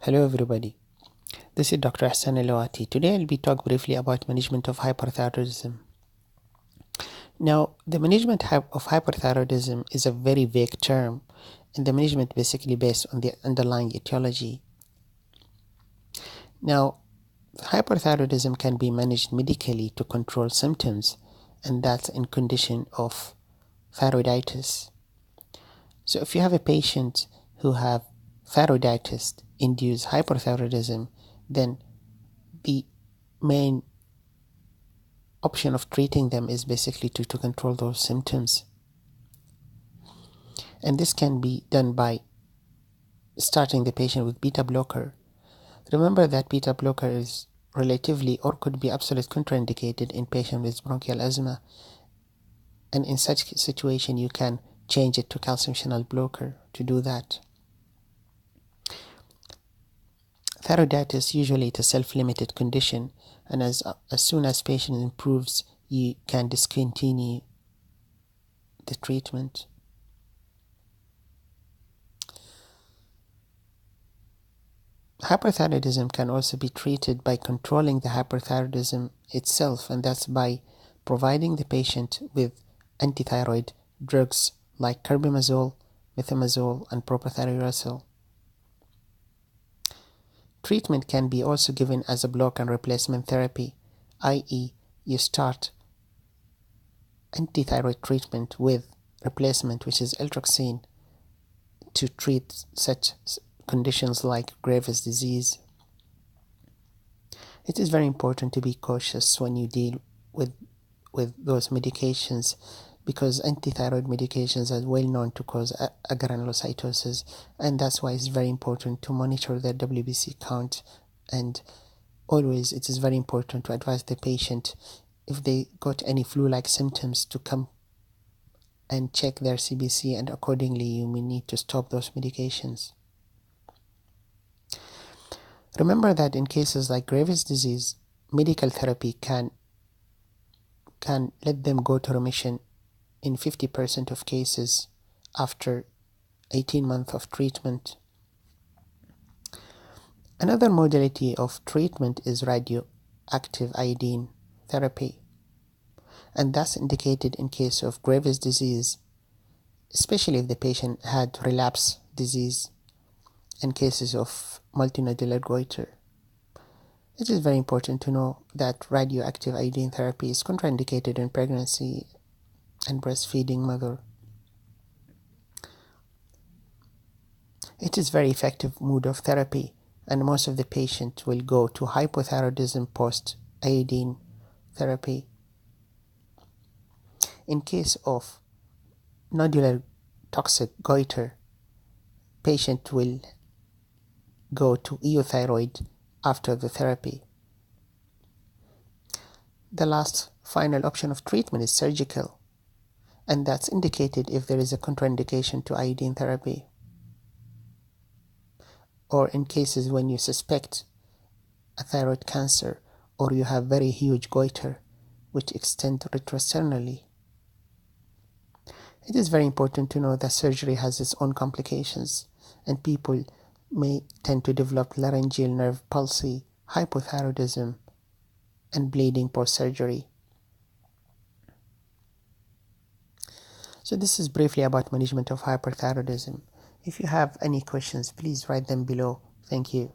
Hello everybody, this is Dr. Hassan Elawati. Today I'll be talking briefly about management of hyperthyroidism. Now, the management of hyperthyroidism is a very vague term, and the management basically based on the underlying etiology. Now, hyperthyroidism can be managed medically to control symptoms, and that's in condition of thyroiditis. So if you have a patient who have thyroiditis induced hyperthyroidism, then the main option of treating them is basically to control those symptoms. And this can be done by starting the patient with beta blocker. Remember that beta blocker is relatively or could be absolutely contraindicated in patients with bronchial asthma. And in such situation, you can change it to calcium channel blocker to do that. Thyroiditis usually is a self-limited condition, and as soon as patient improves, you can discontinue the treatment. Hyperthyroidism can also be treated by controlling the hyperthyroidism itself, and that's by providing the patient with antithyroid drugs like carbimazole, methimazole, and propylthiouracil. Treatment can be also given as a block and replacement therapy, i.e., you start antithyroid treatment with replacement, which is eltroxin, to treat such conditions like Graves' disease. It is very important to be cautious when you deal with those medications, because antithyroid medications are well known to cause agranulocytosis, and that's why it's very important to monitor their WBC count. And always it is very important to advise the patient if they got any flu-like symptoms to come and check their CBC, and accordingly you may need to stop those medications. Remember that in cases like Graves' disease, medical therapy can let them go to remission in 50% of cases after 18 months of treatment. Another modality of treatment is radioactive iodine therapy, and that's indicated in case of Graves' disease, especially if the patient had relapse disease, and cases of multinodular goiter. It is very important to know that radioactive iodine therapy is contraindicated in pregnancy and breastfeeding mother. It is very effective mode of therapy, and most of the patients will go to hypothyroidism post iodine therapy. In case of nodular toxic goiter, patient will go to euthyroid after the therapy. The last final option of treatment is surgical, and that's indicated if there is a contraindication to iodine therapy, or in cases when you suspect a thyroid cancer or you have very huge goiter which extend retrosternally. It is very important to know that surgery has its own complications, and people may tend to develop laryngeal nerve palsy, hypothyroidism, and bleeding post-surgery. So this is briefly about management of hyperthyroidism. If you have any questions, please write them below. Thank you.